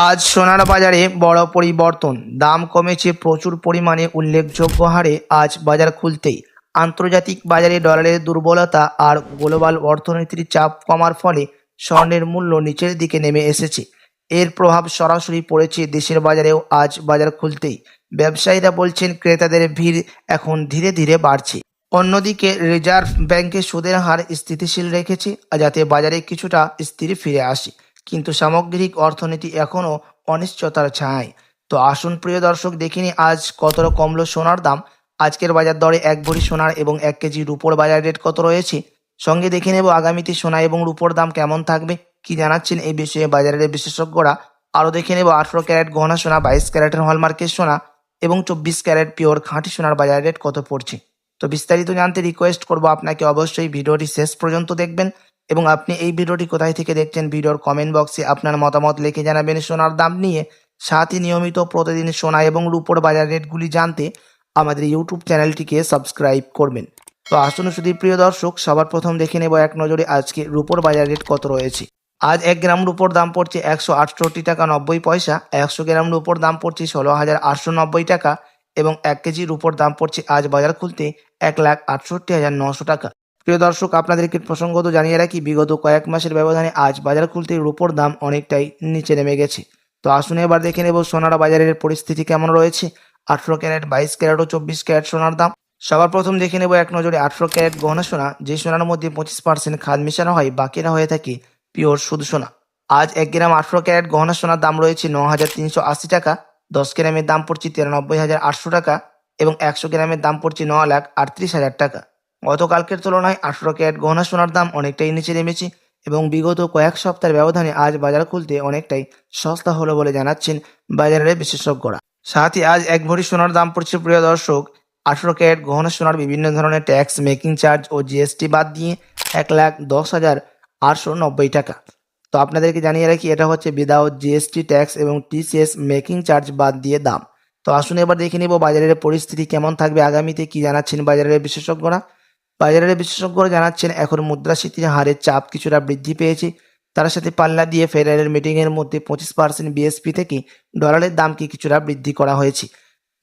আজ সোনার বাজারে বড় পরিবর্তন, দাম কমেছে প্রচুর পরিমাণে। উল্লেখযোগ্য হারে আজ বাজার খুলতেই আন্তর্জাতিক বাজারে ডলারের দুর্বলতা আর গ্লোবাল অর্থনীতির চাপ কমার ফলে স্বর্ণের মূল্য নিচের দিকে নেমে এসেছে। এর প্রভাব সরাসরি পড়েছে দেশের বাজারেও। আজ বাজার খুলতেই ব্যবসায়ীরা বলছেন ক্রেতাদের ভিড় এখন ধীরে ধীরে বাড়ছে। অন্যদিকে রিজার্ভ ব্যাংকের সুদের হার স্থিতিশীল রেখেছে যাতে বাজারে কিছুটা স্থির ফিরে আসে, কিন্তু সামগ্রিক অর্থনীতি এখনও অনিশ্চয়তার ছায়ায়। তো আসুন প্রিয় দর্শক, দেখিনি আজ কতটা কমলো সোনার দাম। আজকের বাজার দরে 1 ভরি সোনার এবং 1 কেজি রূপোর বাজার রেট কত রয়েছে, সঙ্গে দেখে নেব আগামীতে সোনা এবং রূপোর দাম কেমন থাকবে, কি জানাচ্ছেন এই বিষয়ে বাজারের বিশেষজ্ঞরা। আরও দেখে নেব 18 ক্যারেট গহনা সোনা, 22 ক্যারেটের হলমার্কের সোনা এবং 24 ক্যারেট পিওর খাঁটি সোনার বাজার রেট কত পড়ছে। তো বিস্তারিত জানতে রিকোয়েস্ট করব আপনাকে অবশ্যই ভিডিওটি শেষ পর্যন্ত দেখবেন, এবং আপনি এই ভিডিওটি কোথায় থেকে দেখছেন ভিডিওর কমেন্ট বক্সে আপনার মতামত লিখে জানাবেন সোনার দাম নিয়ে। সাথে নিয়মিত প্রতিদিন সোনা এবং রূপোর বাজার রেটগুলি জানতে আমাদের ইউটিউব চ্যানেলটিকে সাবস্ক্রাইব করবেন। তো আসুন শুধু প্রিয় দর্শক, সবার প্রথম দেখে নেব এক নজরে আজকে রূপোর বাজার রেট কত রয়েছে। আজ 1 গ্রাম রূপোর দাম পড়ছে 168 টাকা 90 পয়সা, 100 গ্রাম রূপোর দাম পড়ছে 16,890 টাকা এবং 1 কেজি রূপোর দাম পড়ছে আজ বাজার খুলতে 1,68,900 টাকা। প্রিয় দর্শক, আপনাদেরকে প্রসঙ্গত জানিয়ে রাখি, বিগত কয়েক মাসের ব্যবধানে আজ বাজার খুলতে রূপোর দাম অনেকটাই নিচে নেমে গেছে। তো আসুন এবার দেখে নেব সোনার বাজারের পরিস্থিতি কেমন রয়েছে। 18 ক্যারেট, 22 ক্যারেট ও 24 ক্যারেট সোনার দাম। সবার প্রথম দেখে নেব এক নজরে 18 ক্যারেট গহনা সোনা, যে সোনার মধ্যে 25% খাদ মেশানো হয়, বাকিরা হয়ে থাকে পিওর শুধু সোনা। আজ 1 গ্রাম 18 ক্যারেট গহনা সোনার দাম রয়েছে 9,380 টাকা, 10 গ্রামের দাম পড়ছে 93,800 টাকা এবং 100 গ্রামের দাম পড়ছে 9,38,000 টাকা। গতকালকের তুলনায় 18 ক্যারেট গহনা সোনার দাম অনেকটাই নিচে নেমেছে এবং বিগত কয়েক সপ্তাহের ব্যবধানে আজ বাজার খুলতে অনেকটাই সস্তা হলো বলে জানাচ্ছেন বাজারের বিশেষজ্ঞরা। সাথে আজ 1 ভরি সোনার দাম পড়ছে প্রিয় দর্শক 18 ক্যারেট গহনা সোনার বিভিন্ন ধরনের ট্যাক্স, মেকিং চার্জ ও জিএসটি বাদ দিয়ে 1,10,890 টাকা। তো আপনাদেরকে জানিয়ে রাখি, এটা হচ্ছে উইদাউট জিএসটি, ট্যাক্স এবং টিসিএস মেকিং চার্জ বাদ দিয়ে দাম। তো আসুন এবার দেখে নিব বাজারের পরিস্থিতি কেমন থাকবে আগামীতে, কি জানাচ্ছেন বাজারের বিশেষজ্ঞরা। বাজারের বিশেষজ্ঞরা জানাচ্ছেন এখন মুদ্রাস্ফীতির হারের চাপ কিছুটা বৃদ্ধি পেয়েছে। তার সাথে পাল্লা দিয়ে ফেডারেল মিটিংয়ের মধ্যে 25% বিএসপি থেকে ডলারের দামকে কিছুটা বৃদ্ধি করা হয়েছে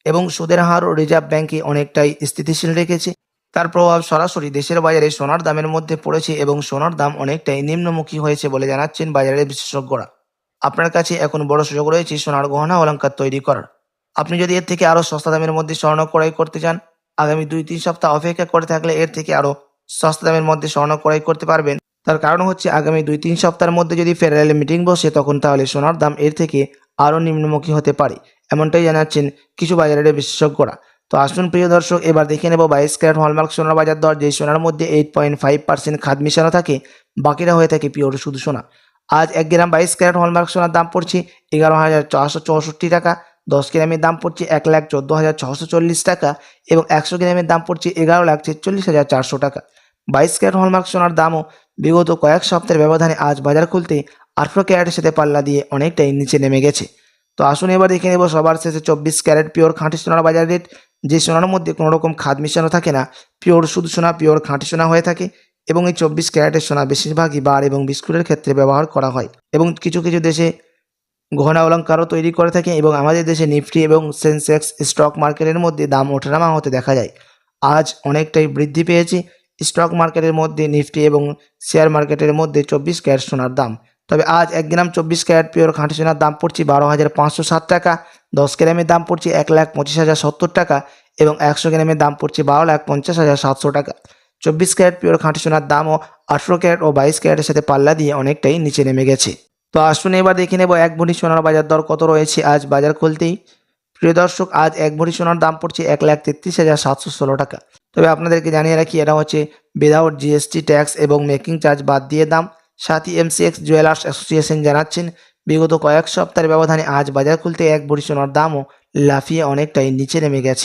এবং সুদের হারও রিজার্ভ ব্যাংকে অনেকটাই স্থিতিশীল রেখেছে। তার প্রভাব সরাসরি দেশের বাজারে সোনার দামের মধ্যে পড়েছে এবং সোনার দাম অনেকটাই নিম্নমুখী হয়েছে বলে জানাচ্ছেন বাজারের বিশেষজ্ঞরা। আপনার কাছে এখন বড় সুযোগ রয়েছে সোনার গহনা অলংকার তৈরি করার। আপনি যদি এর থেকে আরও সস্তা দামের মধ্যে স্বর্ণ ক্রয় করতে চান, আগামী 2-3 সপ্তাহ অপেক্ষা করে থাকলে এর থেকে আরও সস্তা দামের মধ্যে স্বর্ণ ক্রয় করতে পারবেন। তার কারণ হচ্ছে আগামী 2-3 সপ্তাহের মধ্যে যদি ফেডারেল মিটিং বসে, তখন তাহলে সোনার দাম এর থেকে আরও নিম্নমুখী হতে পারে, এমনটাই জানাচ্ছেন কিছু বাজারের বিশেষজ্ঞরা। তো আসুন প্রিয় দর্শক, এবার দেখে নেব 22 ক্যারেট হলমার্ক সোনার বাজার দর, যে সোনার মধ্যে 8.5% খাদ মিশানো থাকে, বাকিরা হয়ে থাকে পিওর শুধু সোনা। আজ 1 গ্রাম 22 ক্যারেট হলমার্ক সোনার দাম পড়ছে 11,464 টাকা, 10 গ্রামের দাম পড়ছে 1,14,640 টাকা এবং 100 গ্রামের দাম পড়ছে 11,46,400 টাকা। 22 ক্যারেট হলমার্ক সোনার দামও বিগত কয়েক সপ্তাহের ব্যবধানে আজ বাজার খুলতে 18 ক্যারেটের সাথে পাল্লা দিয়ে অনেকটাই নিচে নেমে গেছে। তো আসুন এবার দেখে নেব সবার শেষে 24 ক্যারেট পিওর খাঁটি সোনার বাজার রেট, যে সোনার মধ্যে কোনো রকম খাদ মিশানো থাকে না, পিওর শুধু সোনা, পিওর খাঁটি সোনা হয়ে থাকে এবং এই 24 ক্যারেটের সোনা বেশিরভাগই বার এবং বিস্কুটের ক্ষেত্রে ব্যবহার করা হয় এবং কিছু কিছু দেশে গহনা অলংকারও তৈরি করে থাকে এবং আমাদের দেশে নিফটি এবং সেন্সেক্স স্টক মার্কেটের মধ্যে দাম ওঠানামা হতে দেখা যায়। আজ অনেকটাই বৃদ্ধি পেয়েছে স্টক মার্কেটের মধ্যে নিফটি এবং শেয়ার মার্কেটের মধ্যে 24 ক্যারেট সোনার দাম। তবে আজ 1 গ্রাম 24 ক্যারেট পিওর খাঁটি সোনার দাম পড়ছে 12,507 টাকা, 10 গ্রামের দাম পড়ছে 1,25,070 টাকা এবং 100 গ্রামের দাম পড়ছে 12,50,700 টাকা। 24 ক্যারেট পিওর খাঁটি সোনার দামও 18 ক্যারেট ও 22 ক্যারেটের সাথে পাল্লা দিয়ে অনেকটাই নিচে নেমে গেছে। তো আসুন এবার দেখে নেব 1 ভরি সোনার বাজার দর কত রয়েছে আজ বাজার খুলতেই। প্রিয় দর্শক, আজ 1 ভরি সোনার দাম পড়ছে 1,33,716 টাকা। তবে আপনাদেরকে জানিয়ে রাখি, এটা হচ্ছে উইদাউট জিএসটি, ট্যাক্স এবং মেকিং চার্জ বাদ দিয়ে দাম। সাথে এমসিএক্স জুয়েলার্স অ্যাসোসিয়েশন জানাচ্ছেন বিগত কয়েক সপ্তাহের ব্যবধানে আজ বাজার খুলতে 1 ভরি সোনার দামও লাফিয়ে অনেকটাই নিচে নেমে গেছে।